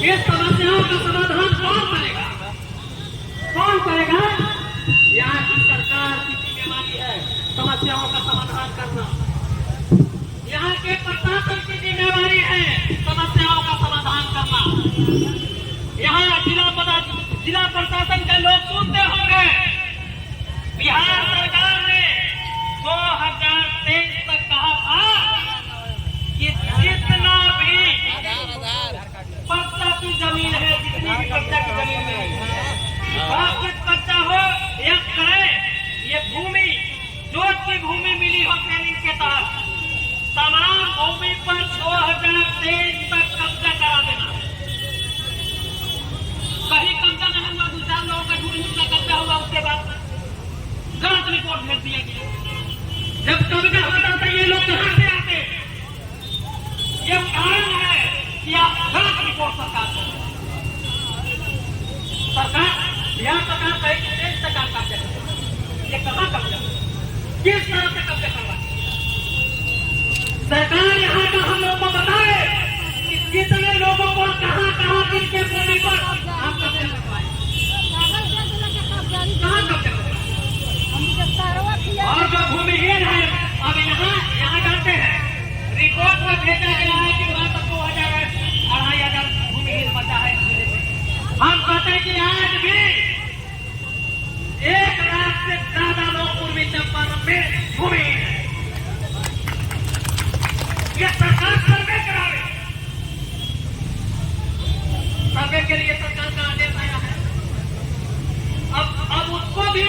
इस समस्याओं का समाधान कौन करेगा? कौन करेगा? यहाँ की सरकार की जिम्मेदारी है समस्याओं का समाधान करना। यहाँ के प्रशासन की जिम्मेदारी है समस्याओं का समाधान करना। यहाँ जिला प्रशासन के लोग सुनते होंगे, बिहार सरकार ने 2023 तक कहा था कि जितना भी कब्जा की जमीन है, जितनी भी कब्जा की जमीन है, कुछ कब्जा हो या करे, ये भूमि जो की भूमि मिली हो ट्रेनिंग के तहत तमाम भूमि पर 2023 तक कब्जा करा देना। कहीं कब्जा नहीं हुआ, 2-4 लोगों का झूठ का कब्जा हुआ, उसके बाद गलत रिपोर्ट भेज दिया गया। जब कब्जा होता तो ये लोग कहां से आते? ये कारण है कि आप गलत रिपोर्ट सरकार को बिहार सरकार कहेगी देश सरकार कब्जा करे, ये कहां कब्जा, किस तरह से कब्जा करवा? सरकार यहाँ का हम लोग को बताए कि कितने लोगों को कहां किसके भूमि पर आप कब्जा करवाए, कहां कब्जा करवाए। और जो भूमिहीन है अब यहाँ जाते हैं, रिपोर्ट में भेजा गया है कि वहां तक 2,000-2,500 भूमिहीन बचा है। हम कहते हैं कि आज भी 1 लाख से ज्यादा लोग पूर्वी चंपारण में भूमिहीन है। ये सरकार सर्वे करावे, सर्वे के लिए सरकार का आदेश आया है। अब उसको भी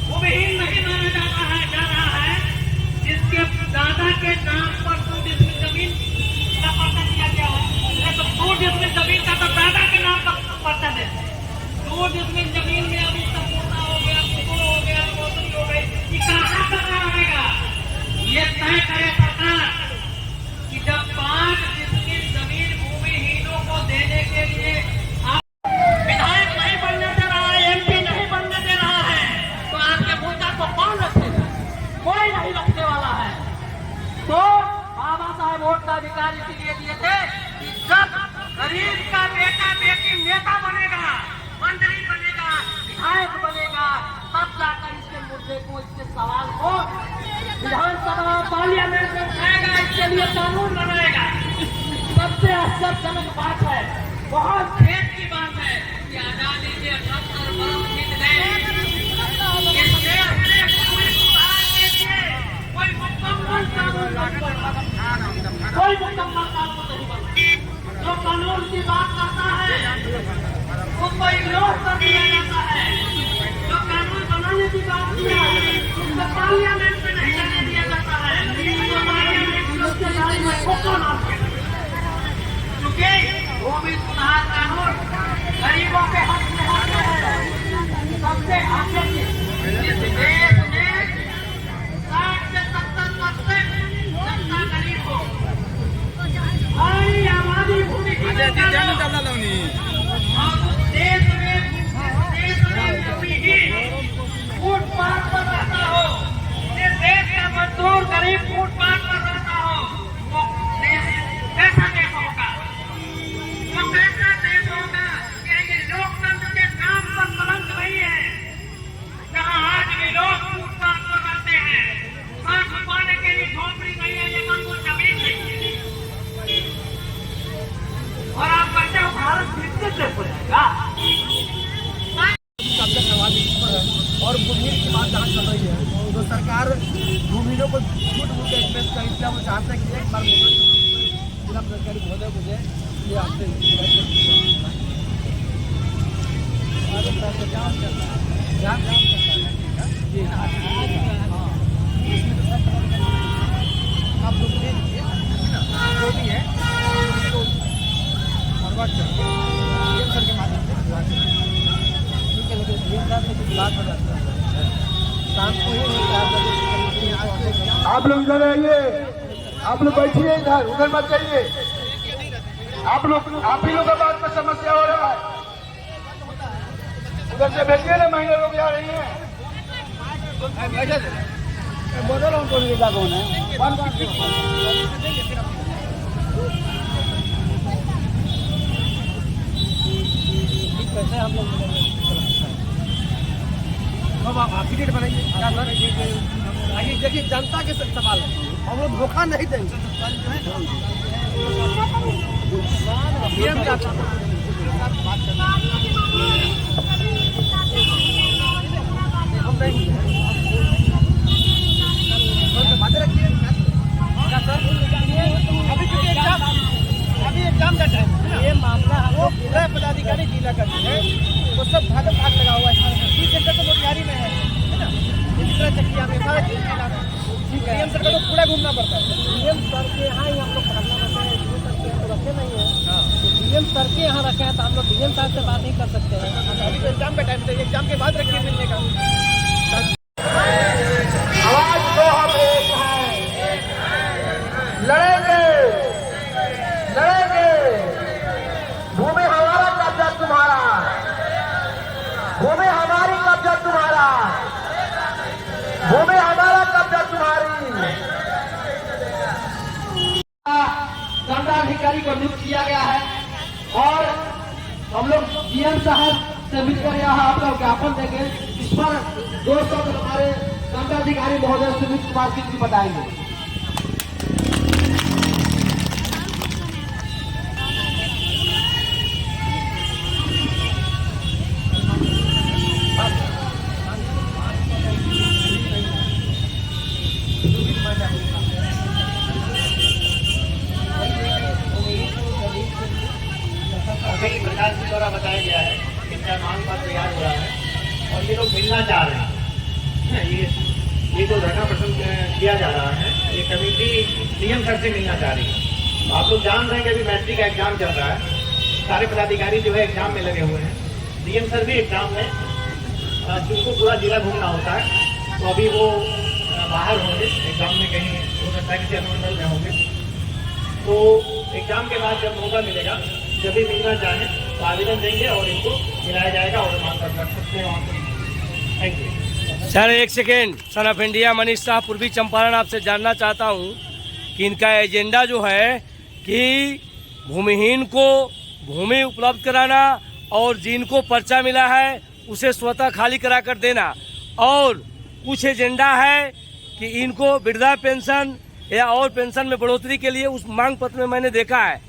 भूमिहीन नहीं माना जा रहा है जिसके दादा के नाम पर 2 डिसमिल जमीन का पर्चा दिया गया है। तो 2 डिसमिल जमीन का तो दादा के नाम पर पर्चा दे, 2 डिसमिल जमीन में अभी संपूर्ण हो गया, कुकुर हो गया, मोदी हो गई, ये कहां करना रहेगा? ये तय करे सरकार कि जब 5 डिसमिल जमीन भूमिहीनों को देने के लिए विधायक नहीं बनने दे रहा है, MP नहीं बनने दे रहा है, तो आपके मुद्दा को कौन रखेगा? कोई नहीं रखने वाला है। तो बाबा साहब वोट का अधिकार इसीलिए दिए थे कि जब गरीब का बेटा बेटी नेता बनेगा, मंत्री बनेगा, विधायक बनेगा, तब जाकर इसके मुद्दे को, इसके सवाल को विधानसभा पार्लियामेंट में उठाएगा, इसके लिए कानून बनाएगा। सबसे आश्चर्यजनक बात है, बहुत खेत की बात है कि आजादी के 78 वर्ष बीत गए, इससे अपने कोई सुधार के लिए कोई मुकम्मल कानून नहीं बना, कोई मुकम्मल कानून नहीं बना। जो कानून की बात करता है उसको इग्नोर कर दिया जाता है, जो कानून बनाने की बात किया उसको पार्लियामेंट में नहीं जाने दिया जाता है, तो पार्लियामेंट की उसके बारे में फोटो नाम किया। क्योंकि भूमि सुधार कानून गरीबों के हक में है, सबसे आगे इस देश में 60 से 70% जनता गरीब हो, सारी आबादी भूमि की और उस देश में भूमिहीन फुटपाथ पर रहता हो, इस देश का मजदूर गरीब फुटपाथ पर रहता हो, वो कैसा देश होगा? वो कैसा देश होगा कि ये लोकतंत्र के नाम पर कलंक नहीं है, जहाँ आज भी लोग फुटपाथ पर रहते हैं, सांस पाने के लिए झोपड़ी नहीं है, लेकिन वो जमीन नहीं है। और आप कहते हो भारत विकसित देश हो जाएगा? कब्जा करवा दी और भूमि की बात जहाँ चल रही है, तो सरकार भूमियों को झूठ मूठ के एक्सप्रेस कर, इसलिए वो चाहते हैं कि एक बार जिला सरकारी महोदय मुझे ये आपसे आप लोग ले लीजिए जो भी है फॉरवर्ड करिए सर के माध्यम से बात हो जाती है। शाम को ही आप लोग इधर आइए, आप लोग बैठिए इधर, उधर मत जाइए। आप ही लोग का बात में समस्या हो रहा है, उधर से भेजिए ना, महिला लोग आ रही हैं। बोलो ना कौन नेता कौन है। कैसे हम लोग अब आप एफिडेविट बनाइए क्या सर? आइए देखिए, जनता के सवाल है, हम लोग धोखा नहीं देंगे। पीएम क्या चाहता है? हम नहीं बातें रखिए क्या सर? अभी क्योंकि एग्जाम का टाइम है, ये मामला वो पूरा पदाधिकारी जिला का है, वो सब भागम भाग लगा हुआ है। सेंटर तो मोतिहारी में है ना, इसी तरह चकिया में सारे चीज में लाना पीएम सर को तो पूरा घूमना पड़ता है। पीएम सर के यहाँ ही हम लोग पढ़ना पड़ता है, डीएम सर के यहाँ तो रखे नहीं है। डीएम सर के यहाँ रखे हैं तो हम लोग डीएम साहब से बात नहीं कर सकते हैं। अभी तो एग्जाम का टाइम है, एग्जाम के बाद रखिए मिलने का। आवाज तो हम एक हैं, लड़ेंगे लड़ेंगे। भूमि हमारा, कब्जा तुम्हारा, भूमि हमारी, कब्जा तुम्हारा, भूमि हमारा, कब्जा तुम्हारी। दंडाधिकारी को नियुक्त किया गया है और हम लोग डीएम साहब से मिलकर यहाँ आपका ज्ञापन देंगे। इस पर 2 शब्द हमारे दंडाधिकारी महोदय सुमित कुमार सिंह जी बताएंगे। अभी प्रकाश जी द्वारा बताया गया है कि इनका मांग पत्र तैयार हो रहा है और ये लोग मिलना चाह रहे हैं। ये जो धरना प्रदर्शन किया जा रहा है, ये कमेटी डीएम सर से मिलना चाह रही है। तो आप लोग जान रहे हैं कि अभी मैट्रिक का एग्जाम चल रहा है, सारे पदाधिकारी जो है एग्जाम में लगे हुए हैं, डीएम सर भी एग्जाम में, जिनको पूरा जिला घूमना होता है, तो अभी वो बाहर होंगे एग्जाम में, कहीं हो सकता है किसी अनुमंडल में होंगे। तो एग्जाम के बाद जब मौका मिलेगा, जब भी मिलना चाहें तो आवेदन देंगे और इनको मिलाया जाएगा और मांग कर सकते हैं वहाँ पर। Thank you sir. एक second, son of India Manish Shah, Purvi Champaran, आपसे जानना चाहता हूँ कि इनका एजेंडा जो है कि भूमिहीन को भूमि उपलब्ध कराना और जिनको पर्चा मिला है उसे स्वतः खाली करा कर देना, और कुछ एजेंडा है कि इनको वृद्धा पेंशन या और पेंशन में बढ़ोतरी के लिए उस मांग पत्र में मैंने देखा है।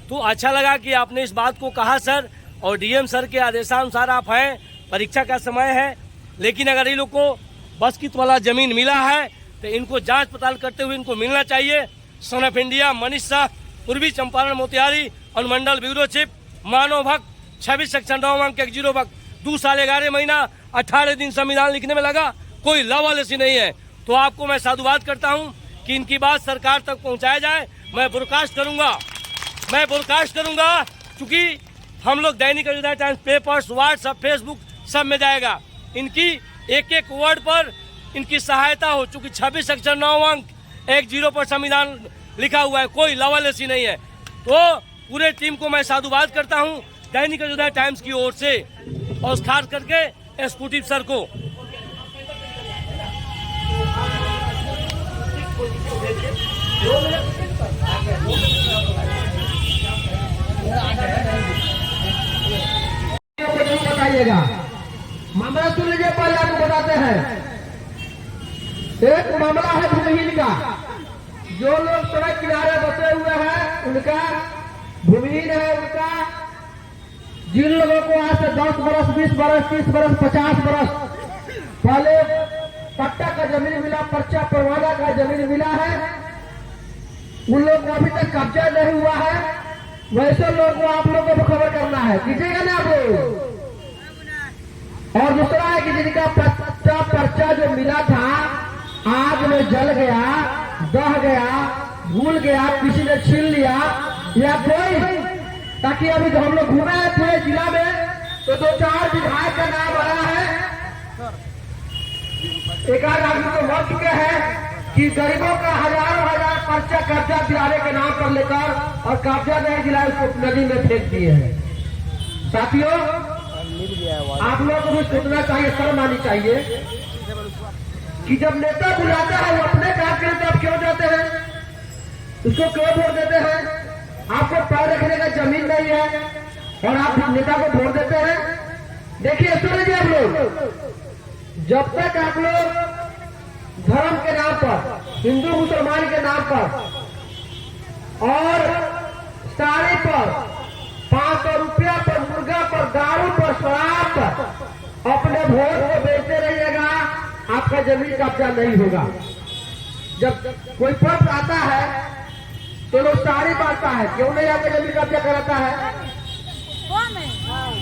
तो अच्छा लगा कि आपने इस बात को कहा सर, और डीएम सर के आदेशानुसार आप हैं, परीक्षा का समय है, लेकिन अगर इन लोग को बस की वाला जमीन मिला है तो इनको जांच पड़ताल करते हुए इनको मिलना चाहिए। सन ऑफ इंडिया मनीष शाह, पूर्वी चंपारण मोतिहारी अनुमंडल ब्यूरो चीफ, मानव भक्त, 26 सेक्शन 9 अंक 10 भक्त, 2 साल 11 महीना 18 दिन संविधान लिखने में लगा, कोई लवालेसी नहीं है। तो आपको मैं साधुवाद करता हूँ कि इनकी बात सरकार तक पहुँचाया जाए। मैं ब्रॉडकास्ट करूँगा, क्योंकि हम लोग दैनिक Ayodhya times, papers, WhatsApp, Facebook सब में जाएगा। इनकी एक एक वर्ड पर इनकी सहायता हो, चूंकि 26 सेक्शन 9 अंक 10 पर संविधान लिखा हुआ है, कोई लवालेसी नहीं है। तो पूरे टीम को मैं साधुवाद करता हूं दैनिक अयोध्या टाइम्स की ओर से, और खास करके एग्जीक्यूटिव सर को। बताइएगा, मामला सुन लीजिए, पहले आपको बताते हैं। एक मामला है भूमिहीन का, जो लोग सड़क किनारे बसे हुए हैं उनका भूमिहीन है, उनका जिन लोगों को आज से 10 बरस, 20 बरस, 30 बरस, 50 बरस पहले पट्टा का जमीन मिला, पर्चा परवाना का जमीन मिला है, उन लोग को अभी तक कब्जा नहीं हुआ है, वैसे लोगों को आप लोगों को खबर करना है, कीजिएगा ना आप लोग। और दूसरा है कि जिनका पर्चा जो मिला था आग में जल गया, दह गया, भूल गया, किसी ने छीन लिया या कोई, ताकि अभी तो हम लोग घूमे हैं पूरे जिला में तो 2-4 विधायक का नाम आया है, एक आदमी को मर चुके हैं कि गरीबों का हजारों हजार पर्चा कब्जा दिलाने के नाम पर लेकर और कब्जा नहीं दिलाए उसको नदी में फेंक दिए हैं। साथियों, आप लोग को भी सोचना चाहिए, शर्म आनी चाहिए कि जब नेता बुलाता है वो अपने काम के लिए, तो आप क्यों जाते हैं, उसको क्यों वोट देते हैं? आपको पैर रखने का जमीन नहीं है, और आप नेता को वोट देते हैं। देखिए सुनिए आप लोग, जब तक आप लोग धर्म के नाम पर, हिंदू मुसलमान के नाम पर और साड़ी पर, 500 रुपया पर, मुर्गा पर, दारू पर, शराब पर अपने वोट को बेचते रहिएगा, आपका जमीन कब्जा नहीं होगा। जब कोई पर्व आता है तो लोग साड़ी बांटता है, क्यों नहीं आपका जमीन कब्जा कराता है?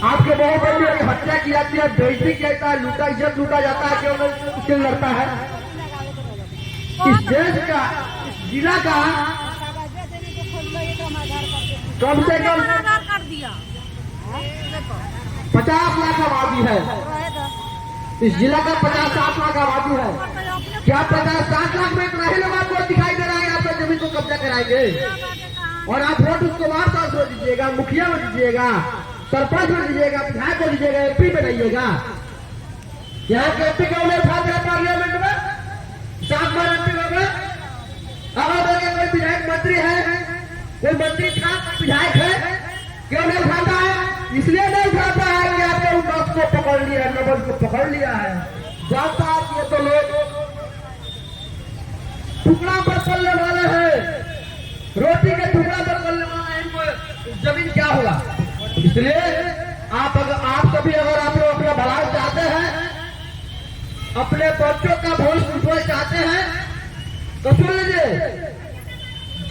आपके बहुत बड़ी बड़ी हत्या की जाती है, बेइज्जती किया जाता है, लूटा, इज्जत लूटा जाता है, क्यों नहीं उसके लड़ता है? इस देश का, इस जिला का कम से कम 50 लाख आबादी है। इस जिला का 50-60 लाख आबादी है। क्या 50-60 लाख में इतना ही लोग आपको दिखाई दे रहा है आपका जमीन को कब्जा कराएंगे? और आप वोट उसको वार्ता को दीजिएगा, मुखिया में दीजिएगा, सरपंच में दीजिएगा, विधायक को दीजिएगा, एमपी बनाइएगा। यहाँ के एमपी का उन्हें उठा दिया पार्लियामेंट में, 7 बार एमपी हो गए। अगर कोई विधायक मंत्री है, कोई मंत्री था, विधायक है, क्यों नहीं उठाता है? इसलिए नहीं उठाता है कि आपने उन 10 को पकड़ लिया, 90 को पकड़ लिया है। जानता है कि ये तो लोग टुकड़ा पर चलने वाले हैं, रोटी के टुकड़ा पर चलने वाला है, इनको जमीन क्या होगा? इसलिए आप सभी अगर आप लोग अपना भलाई चाहते हैं, अपने बच्चों का भविष्य उज्जवल चाहते हैं, तो सुन लीजिए,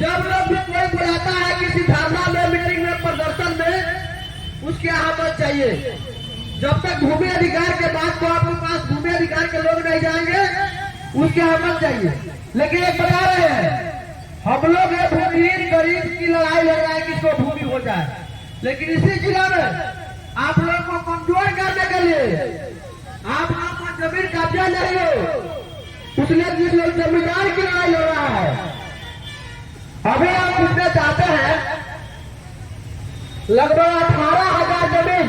जब लोग भी कोई बुलाता है किसी धरना में, मीटिंग में, प्रदर्शन में, उसके यहाँ मत चाहिए। जब तक भूमि अधिकार के बाद तो आपके पास भूमि अधिकार के लोग नहीं जाएंगे, उसके यहाँ मत चाहिए। लेकिन एक बता रहे हैं, हम लोग ये भूमिहीन गरीब की लड़ाई लड़ रहे हैं किसको भूमि हो जाए, लेकिन इसी जिला में आप लोग को कमजोर करने के लिए, आप लोग को जमीन कब्जा नहीं हो, उसने जिस लोग जमींदार की लड़ाई लड़ रहा है। अभी आप पूछना चाहते हैं, लगभग 18,000 जमीन